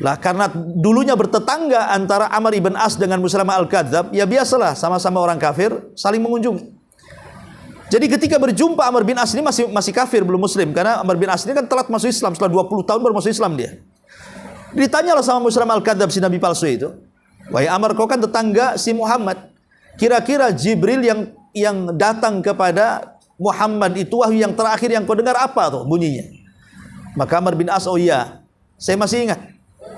Lah karena dulunya bertetangga antara Amr ibn As dengan Musailamah al-Kadzab, ya biasalah sama-sama orang kafir saling mengunjungi. Jadi ketika berjumpa Amr bin As ini masih kafir, belum muslim, karena Amr bin As ini kan telat masuk Islam, setelah 20 tahun baru masuk Islam dia. Ditanyalah sama Musailamah al-Kadzab si nabi palsu itu. Wahai Amr, kau kan tetangga si Muhammad. Kira-kira Jibril yang datang kepada Muhammad itu wahyu yang terakhir yang kau dengar apa tuh bunyinya? Maka Amr bin As, oh iya, saya masih ingat.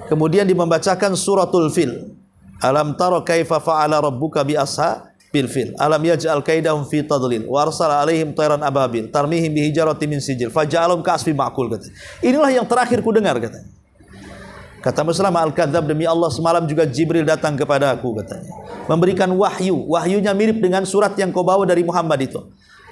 Kemudian dia membacakan suratul Fil. Alam tara kaifa fa'ala rabbuka bi ashabil fil. Alam yaj'al kaidahum fi tadlil wa arsala alaihim tayran ababil tarmihim bi hijaratin min sijil faja'alhum ka'asfin ma'kul kata. Inilah yang terakhir ku dengar kata. Kata Musailamah al-Kadzab, demi Allah semalam juga Jibril datang kepada aku katanya, memberikan wahyu. Wahyunya mirip dengan surat yang kau bawa dari Muhammad itu.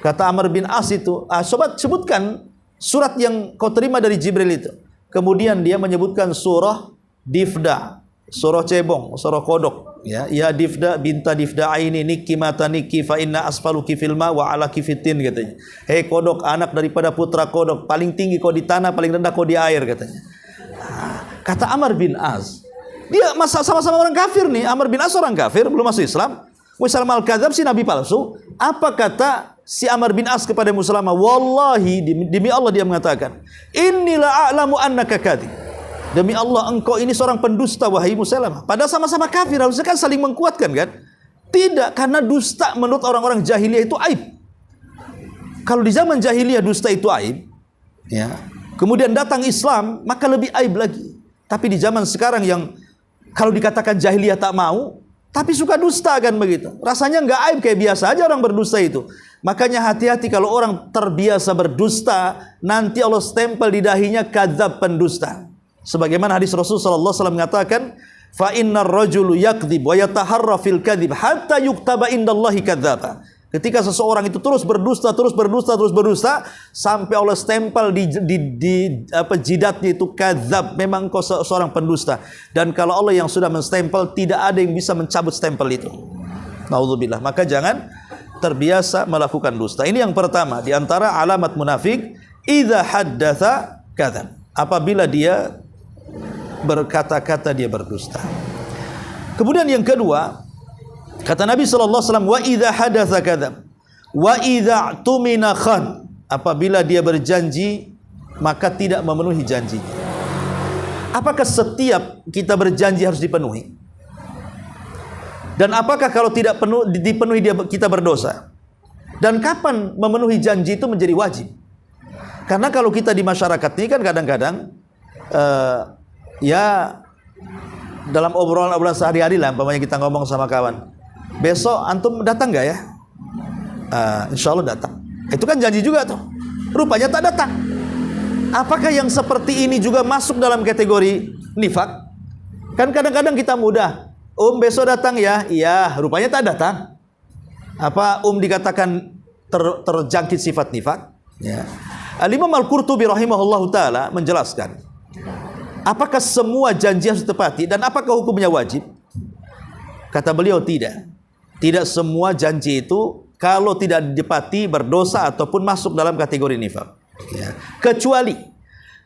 Kata Amr bin As itu, sobat sebutkan surat yang kau terima dari Jibril itu. Kemudian dia menyebutkan surah Difda, surah cebong, surah kodok. Ya Difda binta Difda aini niki mata niki fa inna asfaluki fil ma wa alaki fitin katanya. Hei kodok, anak daripada putra kodok, paling tinggi kau di tanah, paling rendah kau di air katanya. Kata Amr bin As, dia sama-sama orang kafir nih. Amr bin As orang kafir, belum masuk Islam. Musailamah al-Kadzdzab si nabi palsu. Apa kata si Amr bin As kepada Musailamah? Wallahi, demi Allah dia mengatakan, "Innila a'lamu annaka kadzib." Demi Allah, engkau ini seorang pendusta wahai Musailamah. Padahal sama-sama kafir, harusnya kan saling menguatkan kan? Tidak, karena dusta menurut orang-orang jahiliyah itu aib. Kalau di zaman jahiliyah dusta itu aib, ya. Kemudian datang Islam, maka lebih aib lagi. Tapi di zaman sekarang yang kalau dikatakan jahiliyah tak mau, tapi suka dusta kan begitu. Rasanya nggak aib, kayak biasa aja orang berdusta itu. Makanya hati-hati kalau orang terbiasa berdusta, nanti Allah stempel di dahinya kadzab, pendusta. Sebagaimana hadis Rasul sallallahu alaihi wasallam mengatakan, fa innar rajulu yakdzib wa yataharra fil kadzib hatta yuktaba indallahi kadzdzaba. Ketika seseorang itu terus berdusta sampai Allah stempel di jidatnya itu kadzab, memang kau seorang pendusta. Dan kalau Allah yang sudah menstempel, tidak ada yang bisa mencabut stempel itu. Naudzubillah. Maka jangan terbiasa melakukan dusta. Ini yang pertama di antara alamat munafik, idza haddatsa kadzab. Apabila dia berkata-kata dia berdusta. Kemudian yang kedua, kata Nabi sallallahu alaihi wasallam, wa idza hadatsa kadzab wa idza tumina khan. Apabila dia berjanji maka tidak memenuhi janjinya. Apakah setiap kita berjanji harus dipenuhi? Dan apakah kalau tidak dipenuhi kita berdosa? Dan kapan memenuhi janji itu menjadi wajib? Karena kalau kita di masyarakat ini kan kadang-kadang ya dalam obrolan sehari-hari lah, umpamanya kita ngomong sama kawan, besok antum datang nggak ya? Insya Allah datang. Itu kan janji juga tuh. Rupanya tak datang. Apakah yang seperti ini juga masuk dalam kategori nifak? Kan kadang-kadang kita mudah. Besok datang ya? Iya. Rupanya tak datang. Apa dikatakan terjangkit sifat nifak? Ya. Al-Imam Al-Qurtubi rahimahullahu taala menjelaskan, apakah semua janji harus ditepati dan apakah hukumnya wajib? Kata beliau tidak. Tidak semua janji itu kalau tidak ditepati berdosa ataupun masuk dalam kategori nifak. Ya. Kecuali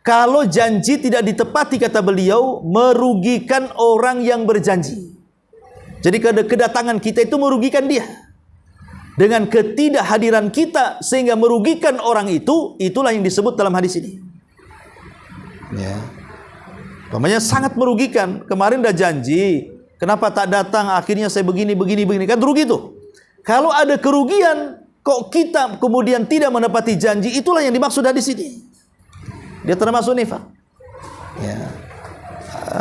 kalau janji tidak ditepati, kata beliau, merugikan orang yang berjanji. Jadi kedatangan kita itu merugikan dia. Dengan ketidakhadiran kita sehingga merugikan orang itu, itulah yang disebut dalam hadis ini. Ya. Namanya sangat merugikan. Kemarin udah janji, kenapa tak datang? Akhirnya saya begini. Kan rugi tuh. Kalau ada kerugian, kok kita kemudian tidak menepati janji, itulah yang dimaksud hadis ini. Dia termasuk nifak. Ya.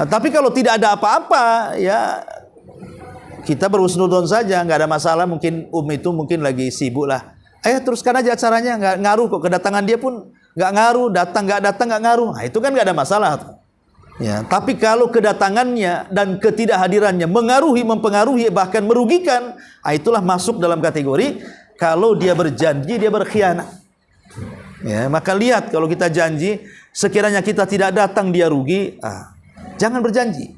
Tapi kalau tidak ada apa-apa, ya kita berhusnudon saja, nggak ada masalah. Mungkin itu mungkin lagi sibuk lah. Ayo teruskan aja acaranya, nggak ngaruh kok. Kedatangan dia pun nggak ngaruh, datang nggak ngaruh. Nah, itu kan nggak ada masalah tuh. Ya, tapi kalau kedatangannya dan ketidakhadirannya mempengaruhi, bahkan merugikan, itulah masuk dalam kategori kalau dia berjanji, dia berkhianat. Ya, maka lihat kalau kita janji, sekiranya kita tidak datang dia rugi, jangan berjanji.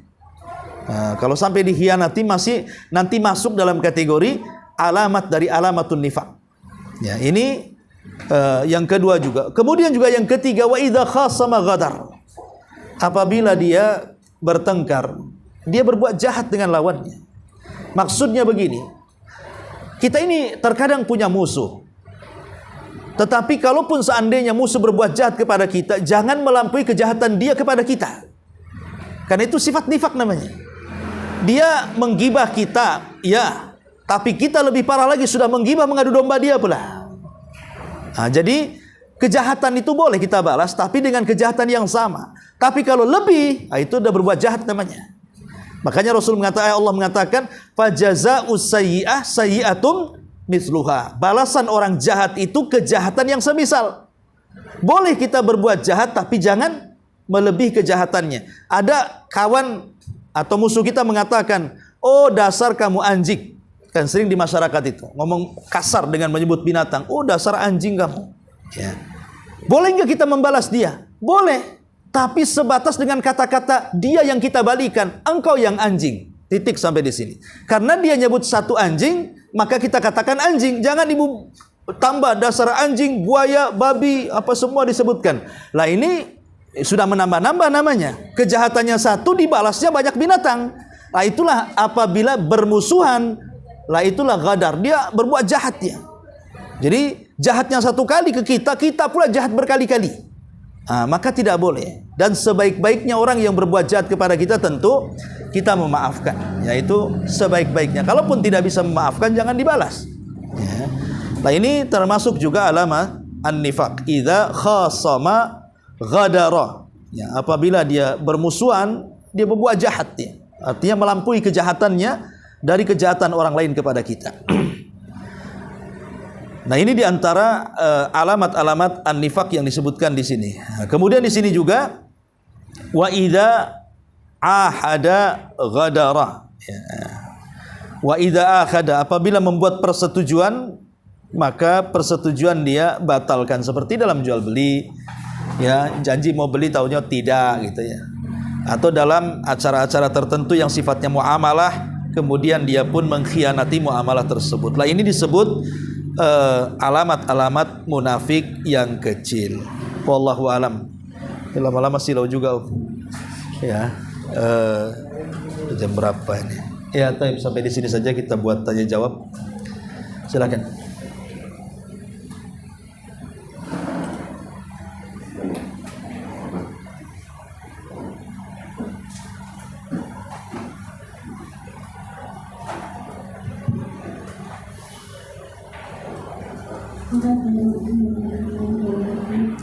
Kalau sampai dikhianati nanti masuk dalam kategori alamat dari alamatun nifaq. Ya, ini yang kedua juga. Kemudian juga yang ketiga, wa idza khasama ghadar. Apabila dia bertengkar, dia berbuat jahat dengan lawannya. Maksudnya begini, kita ini terkadang punya musuh. Tetapi kalaupun seandainya musuh berbuat jahat kepada kita, jangan melampaui kejahatan dia kepada kita. Karena itu sifat nifak namanya. Dia menggibah kita, ya, tapi kita lebih parah lagi, sudah menggibah, mengadu domba dia pula. Jadi kejahatan itu boleh kita balas, tapi dengan kejahatan yang sama. Tapi kalau lebih, itu udah berbuat jahat namanya. Makanya Allah mengatakan, fajaza'u sayyi'ah sayyi'atum mithluha. Balasan orang jahat itu kejahatan yang semisal. Boleh kita berbuat jahat, tapi jangan melebihi kejahatannya. Ada kawan atau musuh kita mengatakan, oh dasar kamu anjing. Kan sering di masyarakat itu ngomong kasar dengan menyebut binatang. Oh dasar anjing kamu. Ya. Boleh nggak kita membalas dia? Boleh. Tapi sebatas dengan kata-kata dia yang kita balikan, engkau yang anjing. Titik sampai di sini. Karena dia nyebut satu anjing, maka kita katakan anjing. Jangan ibu tambah dasar anjing, buaya, babi, apa semua disebutkan. Lah ini sudah menambah-nambah namanya. Kejahatannya satu, dibalasnya banyak binatang. Lah itulah apabila bermusuhan, lah itulah ghadar. Dia berbuat jahat ya. Jadi jahatnya satu kali ke kita, kita pula jahat berkali-kali. Maka tidak boleh. Dan sebaik-baiknya orang yang berbuat jahat kepada kita tentu kita memaafkan, yaitu sebaik-baiknya. Kalaupun tidak bisa memaafkan, jangan dibalas ya. Nah ini termasuk juga alamat an-nifaq. Idza khasama ghadara ya, apabila dia bermusuhan, dia berbuat jahat ya. Artinya melampaui kejahatannya dari kejahatan orang lain kepada kita. Nah ini diantara alamat-alamat an-nifaq yang disebutkan di sini. Nah, kemudian di sini juga wa idza ahada ghadara. Ya. Wa idza akhada, apabila membuat persetujuan, maka persetujuan dia batalkan. Seperti dalam jual beli, ya janji mau beli taunya tidak gitu ya. Atau dalam acara-acara tertentu yang sifatnya muamalah, kemudian dia pun mengkhianati muamalah tersebut. Lah ini disebut alamat-alamat munafik yang kecil. Wallahu alam. Lama-lama silau juga ya. Jam berapa ini? Ya, sampai di sini saja kita buat tanya jawab. Silakan.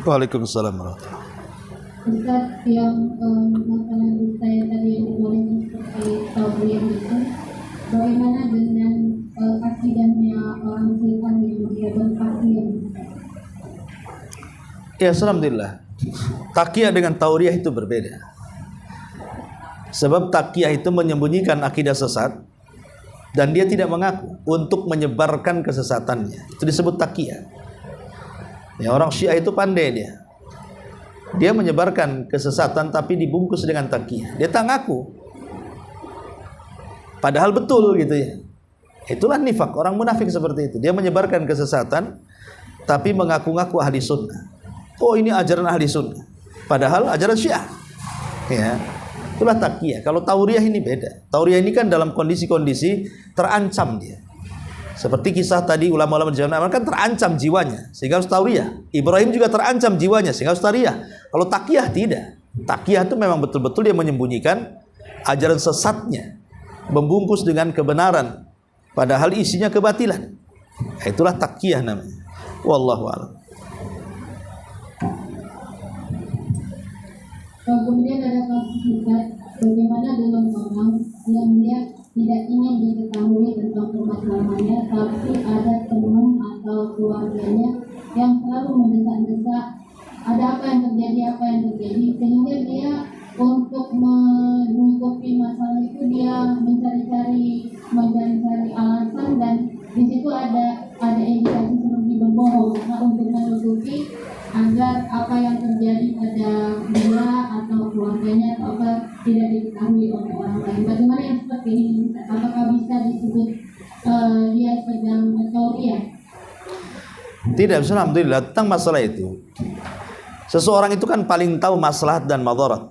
Waalaikumsalam warahmatullahi wabarakatuh. Ustaz, yang masalah saya tadi yang dibolehkan seperti tauriah itu, bagaimana dengan akidahnya orang Syiah yang dia bertakiyah? Ya, alhamdulillah. Takiyah dengan tauriah itu berbeda. Sebab takiyah itu menyembunyikan akidah sesat dan dia tidak mengaku untuk menyebarkan kesesatannya. Itu disebut takiyah. Ya, orang Syiah itu pandai dia. Dia menyebarkan kesesatan tapi dibungkus dengan takiyah. Dia tak ngaku. Padahal betul gitu ya. Itulah nifak, orang munafik seperti itu. Dia menyebarkan kesesatan tapi mengaku-ngaku ahli sunnah. Oh, ini ajaran ahli sunnah. Padahal ajaran Syiah. Ya. Itulah takiyah. Kalau tauriah ini beda. Tauriah ini kan dalam kondisi-kondisi terancam dia. Seperti kisah tadi ulama-ulama di zaman kan terancam jiwanya sehingga harus tauriah. Ibrahim juga terancam jiwanya sehingga harus tauriah. Kalau takiyah tidak. Takiyah itu memang betul-betul dia menyembunyikan ajaran sesatnya, membungkus dengan kebenaran padahal isinya kebatilan. Itulah takiyah namanya. Wallahu a'lam. Kemudian ada kasus bagaimana dengan orang yang dia tidak ingin diketahui tentang permasalahannya, tapi ada teman atau keluarganya yang selalu mendesak-desak ada apa yang terjadi, sehingga dia untuk menutupi masalah itu dia mencari-cari alasan, dan di situ ada indikasi seperti berbohong untuk menutupi agar apa yang terjadi pada dia atau keluarganya atau apa tidak diketahui oleh orang lain. Bagaimana yang seperti ini? Apakah bisa disebut dia sedang tauriah? Tidak, alhamdulillah. Tentang masalah itu, seseorang itu kan paling tahu maslahat dan madarat.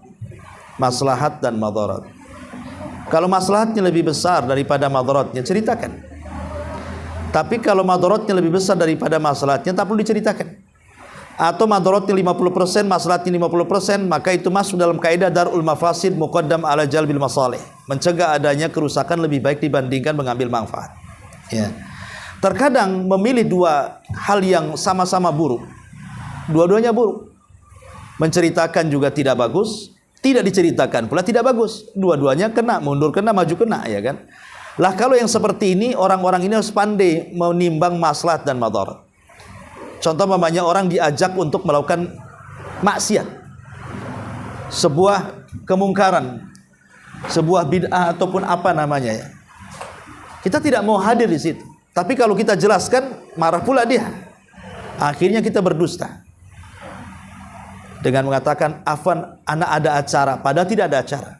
Maslahat dan madarat. Kalau maslahatnya lebih besar daripada madaratnya, ceritakan. Tapi kalau madaratnya lebih besar daripada maslahatnya, tak perlu diceritakan. Atau madaratnya 50%, maslahatnya 50%, maka itu masuk dalam kaidah darul mafasid muqaddam ala jalbil masalih. Mencegah adanya kerusakan lebih baik dibandingkan mengambil manfaat. Ya. Terkadang memilih dua hal yang sama-sama buruk. Dua-duanya buruk. Menceritakan juga tidak bagus, tidak diceritakan pula tidak bagus. Dua-duanya kena, mundur kena, maju kena, ya kan? Lah kalau yang seperti ini, orang-orang ini harus pandai menimbang maslahat dan madarat. Contoh mamanya orang diajak untuk melakukan maksiat, sebuah kemungkaran, sebuah bid'ah ataupun apa namanya ya. Kita tidak mau hadir di situ. Tapi kalau kita jelaskan, marah pula dia. Akhirnya kita berdusta. dengan mengatakan afan anak ada acara, padahal tidak ada acara.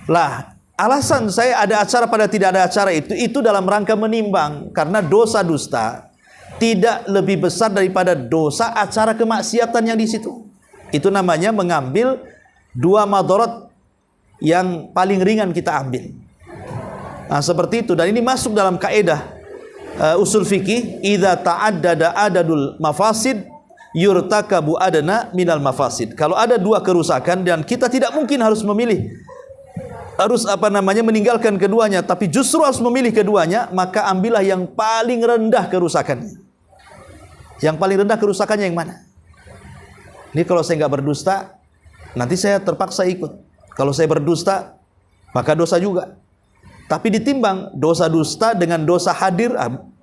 Lah, alasan saya ada acara pada tidak ada acara itu dalam rangka menimbang, karena dosa dusta tidak lebih besar daripada dosa acara kemaksiatan yang di situ. Itu namanya mengambil dua madarat yang paling ringan kita ambil. Nah, seperti itu, dan ini masuk dalam kaidah usul fikih, idza ta'addada adadul mafasid yurtakabu adna minal mafasid. Kalau ada dua kerusakan dan kita tidak mungkin harus memilih, harus meninggalkan keduanya, tapi justru harus memilih keduanya, maka ambillah yang paling rendah kerusakannya. Yang paling rendah kerusakannya yang mana? Ini kalau saya nggak berdusta, nanti saya terpaksa ikut. Kalau saya berdusta, maka dosa juga. Tapi ditimbang dosa dusta dengan dosa hadir,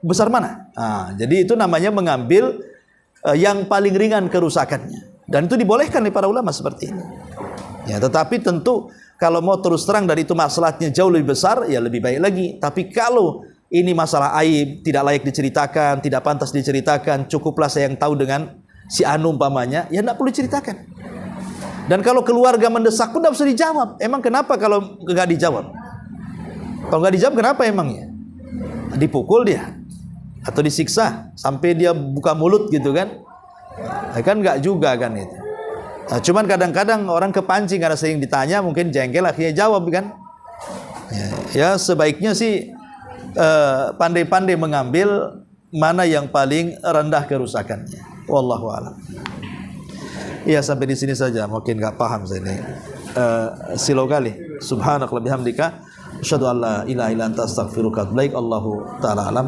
besar mana? Jadi itu namanya mengambil yang paling ringan kerusakannya. Dan itu dibolehkan oleh para ulama seperti ini. Ya, tetapi tentu kalau mau terus terang dan itu masalahnya jauh lebih besar, ya lebih baik lagi. Tapi kalau ini masalah aib, tidak layak diceritakan, tidak pantas diceritakan, cukuplah saya yang tahu dengan si anu umpamanya, ya tidak perlu diceritakan. Dan kalau keluarga mendesak pun tidak usah dijawab. Emang kenapa kalau nggak dijawab? Kalau nggak dijawab kenapa emangnya? Dipukul dia atau disiksa sampai dia buka mulut gitu kan? Kan nggak juga kan itu. Nah, cuman kadang-kadang orang kepancing karena sering ditanya, mungkin jengkel akhirnya jawab kan? Ya sebaiknya sih pandai-pandai mengambil mana yang paling rendah kerusakannya. Wallahu a'lam. Ya sampai di sini saja, mungkin nggak paham saya ini. Silau kali. Subhanakallahumma bihamdika asyhadu an la ilaha illa anta astaghfiruka wa atubu ilaik. Allahu ta'ala alam.